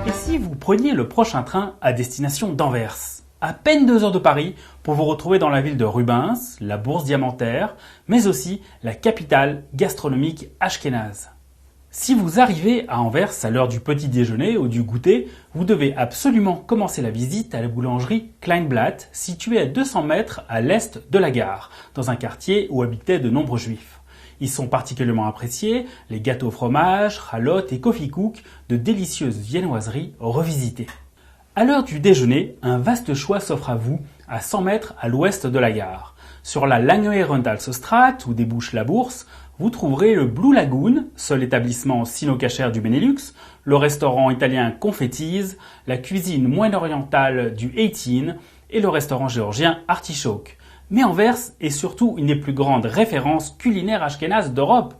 Et si vous preniez le prochain train à destination d'Anvers? À peine 2 heures de Paris pour vous retrouver dans la ville de Rubens, la bourse diamantaire, mais aussi la capitale gastronomique ashkénaze. Si vous arrivez à Anvers à l'heure du petit déjeuner ou du goûter, vous devez absolument commencer la visite à la boulangerie Kleinblatt, située à 200 mètres à l'est de la gare, dans un quartier où habitaient de nombreux juifs. Ils sont particulièrement appréciés, les gâteaux au fromage, chalotes et coffee cook, de délicieuses viennoiseries revisitées. À l'heure du déjeuner, un vaste choix s'offre à vous, à 100 mètres à l'ouest de la gare. Sur la Lange-Herentals-Straat, où débouche la bourse, vous trouverez le Blue Lagoon, seul établissement sino-cachère du Benelux, le restaurant italien Confetti's, la cuisine moyen-orientale du 18 et le restaurant géorgien Artichoke. Mais Anvers est surtout une des plus grandes références culinaires ashkénazes d'Europe.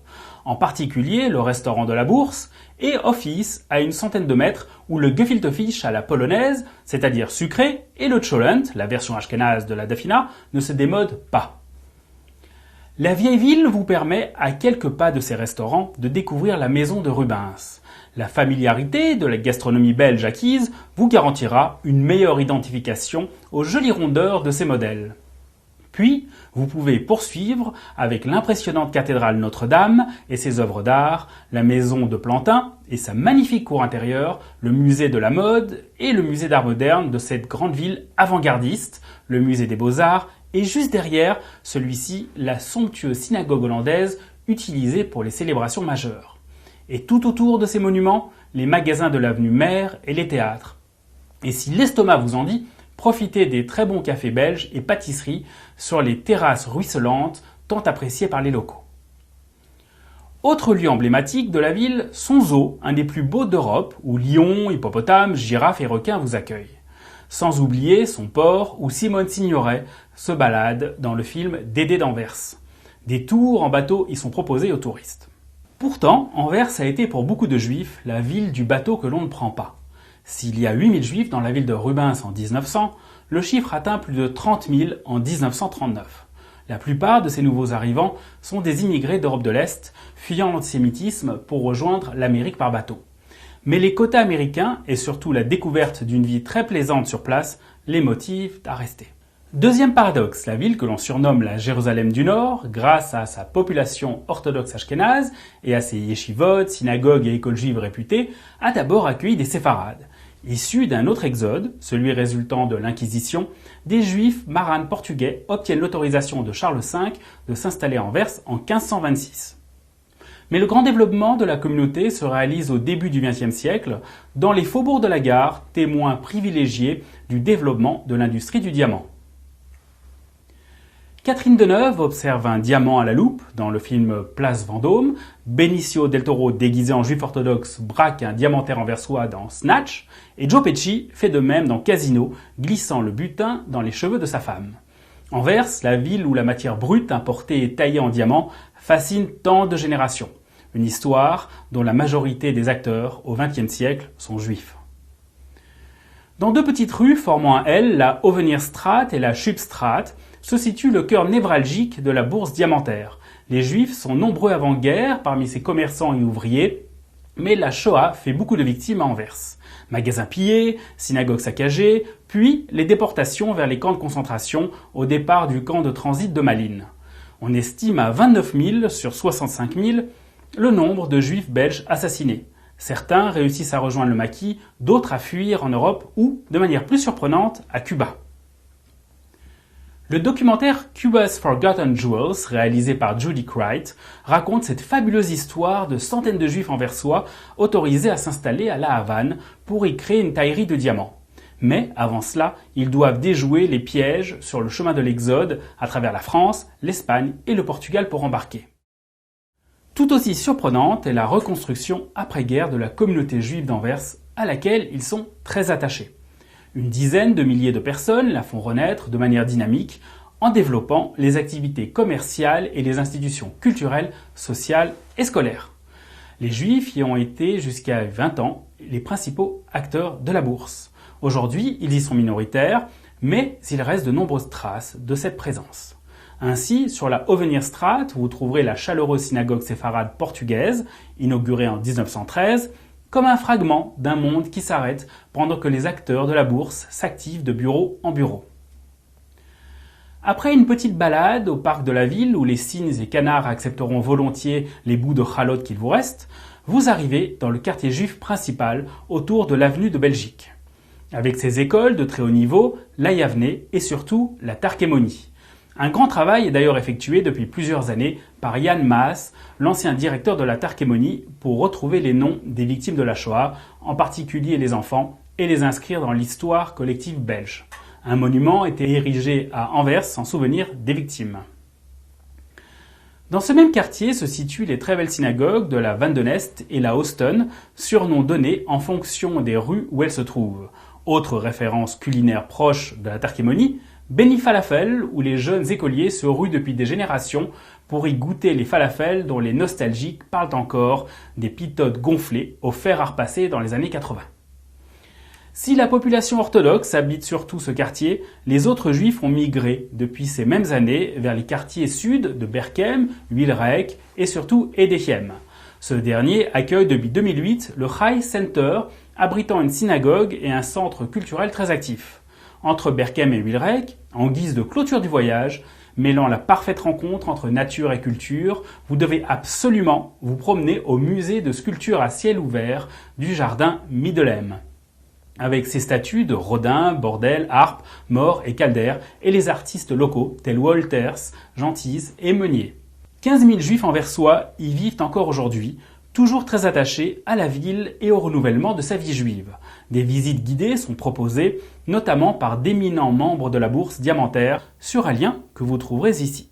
En particulier le restaurant de la Bourse et Office à une centaine de mètres où le gefilte fish à la polonaise, c'est-à-dire sucré, et le cholent, la version ashkénaze de la dafina, ne se démodent pas. La vieille ville vous permet, à quelques pas de ces restaurants, de découvrir la maison de Rubens. La familiarité de la gastronomie belge acquise vous garantira une meilleure identification aux jolies rondeurs de ces modèles. Puis, vous pouvez poursuivre avec l'impressionnante cathédrale Notre-Dame et ses œuvres d'art, la maison de Plantin et sa magnifique cour intérieure, le musée de la mode et le musée d'art moderne de cette grande ville avant-gardiste, le musée des beaux-arts et juste derrière, celui-ci, la somptueuse synagogue hollandaise utilisée pour les célébrations majeures. Et tout autour de ces monuments, les magasins de l'avenue Mère et les théâtres. Et si l'estomac vous en dit, profitez des très bons cafés belges et pâtisseries sur les terrasses ruisselantes tant appréciées par les locaux. Autre lieu emblématique de la ville, son zoo, un des plus beaux d'Europe, où lions, hippopotames, girafes et requins vous accueillent. Sans oublier son port où Simone Signoret se balade dans le film Dédé d'Anvers. Des tours en bateau y sont proposés aux touristes. Pourtant, Anvers a été pour beaucoup de juifs la ville du bateau que l'on ne prend pas. S'il y a 8000 juifs dans la ville de Rubens en 1900, le chiffre atteint plus de 30 000 en 1939. La plupart de ces nouveaux arrivants sont des immigrés d'Europe de l'Est, fuyant l'antisémitisme pour rejoindre l'Amérique par bateau. Mais les quotas américains et surtout la découverte d'une vie très plaisante sur place les motivent à rester. Deuxième paradoxe, la ville que l'on surnomme la Jérusalem du Nord, grâce à sa population orthodoxe ashkénaze et à ses yeshivot, synagogues et écoles juives réputées, a d'abord accueilli des séfarades. Issus d'un autre exode, celui résultant de l'Inquisition, des juifs marranes portugais obtiennent l'autorisation de Charles V de s'installer à Anvers en 1526. Mais le grand développement de la communauté se réalise au début du XXe siècle, dans les faubourgs de la gare, témoins privilégiés du développement de l'industrie du diamant. Catherine Deneuve observe un diamant à la loupe dans le film Place Vendôme. Benicio del Toro, déguisé en juif orthodoxe, braque un diamantaire anversois dans Snatch. Et Joe Pesci fait de même dans Casino, glissant le butin dans les cheveux de sa femme. Anvers, la ville où la matière brute importée et taillée en diamant fascine tant de générations. Une histoire dont la majorité des acteurs au XXe siècle sont juifs. Dans 2 petites rues formant un L, la Ovenierstraat et la Schubstraat, se situe le cœur névralgique de la bourse diamantaire. Les Juifs sont nombreux avant-guerre parmi ces commerçants et ouvriers, mais la Shoah fait beaucoup de victimes à Anvers. Magasins pillés, synagogues saccagées, puis les déportations vers les camps de concentration au départ du camp de transit de Malines. On estime à 29 000 sur 65 000 le nombre de Juifs belges assassinés. Certains réussissent à rejoindre le maquis, d'autres à fuir en Europe ou, de manière plus surprenante, à Cuba. Le documentaire Cuba's Forgotten Jewels, réalisé par Judy Wright, raconte cette fabuleuse histoire de centaines de juifs anversois autorisés à s'installer à La Havane pour y créer une taillerie de diamants. Mais, avant cela, ils doivent déjouer les pièges sur le chemin de l'Exode à travers la France, l'Espagne et le Portugal pour embarquer. Tout aussi surprenante est la reconstruction après-guerre de la communauté juive d'Anvers, à laquelle ils sont très attachés. Une dizaine de milliers de personnes la font renaître de manière dynamique en développant les activités commerciales et les institutions culturelles, sociales et scolaires. Les Juifs y ont été jusqu'à 20 ans les principaux acteurs de la bourse. Aujourd'hui, ils y sont minoritaires, mais il reste de nombreuses traces de cette présence. Ainsi, sur la Hovenierstraat, vous trouverez la chaleureuse synagogue séfarade portugaise, inaugurée en 1913, comme un fragment d'un monde qui s'arrête pendant que les acteurs de la bourse s'activent de bureau en bureau. Après une petite balade au parc de la ville où les cygnes et canards accepteront volontiers les bouts de chalotes qu'il vous reste, vous arrivez dans le quartier juif principal autour de l'avenue de Belgique. Avec ses écoles de très haut niveau, la Yavne et surtout la Tarkémonie. Un grand travail est d'ailleurs effectué depuis plusieurs années par Jan Maas, l'ancien directeur de la Tarkémonie, pour retrouver les noms des victimes de la Shoah, en particulier les enfants, et les inscrire dans l'histoire collective belge. Un monument était érigé à Anvers en souvenir des victimes. Dans ce même quartier se situent les très belles synagogues de la Van den Est et la Osten, surnoms donnés en fonction des rues où elles se trouvent. Autre référence culinaire proche de la Tarkémonie, Beni Falafel, où les jeunes écoliers se ruent depuis des générations pour y goûter les falafels dont les nostalgiques parlent encore, des pitotes gonflées au fer à repasser dans les années 80. Si la population orthodoxe habite surtout ce quartier, les autres juifs ont migré depuis ces mêmes années vers les quartiers sud de Berkem, Wilrijk et surtout Edechem. Ce dernier accueille depuis 2008 le Chai Center, abritant une synagogue et un centre culturel très actif. Entre Berkem et Wilrijk, en guise de clôture du voyage, mêlant la parfaite rencontre entre nature et culture, vous devez absolument vous promener au musée de sculpture à ciel ouvert du jardin Middelheim, avec ses statues de Rodin, Bordel, Harpe, More et Calder, et les artistes locaux tels Wolters, Gentise et Meunier. 15 000 juifs anversois y vivent encore aujourd'hui, toujours très attachés à la ville et au renouvellement de sa vie juive. Des visites guidées sont proposées, notamment par d'éminents membres de la bourse diamantaire, sur un lien que vous trouverez ici.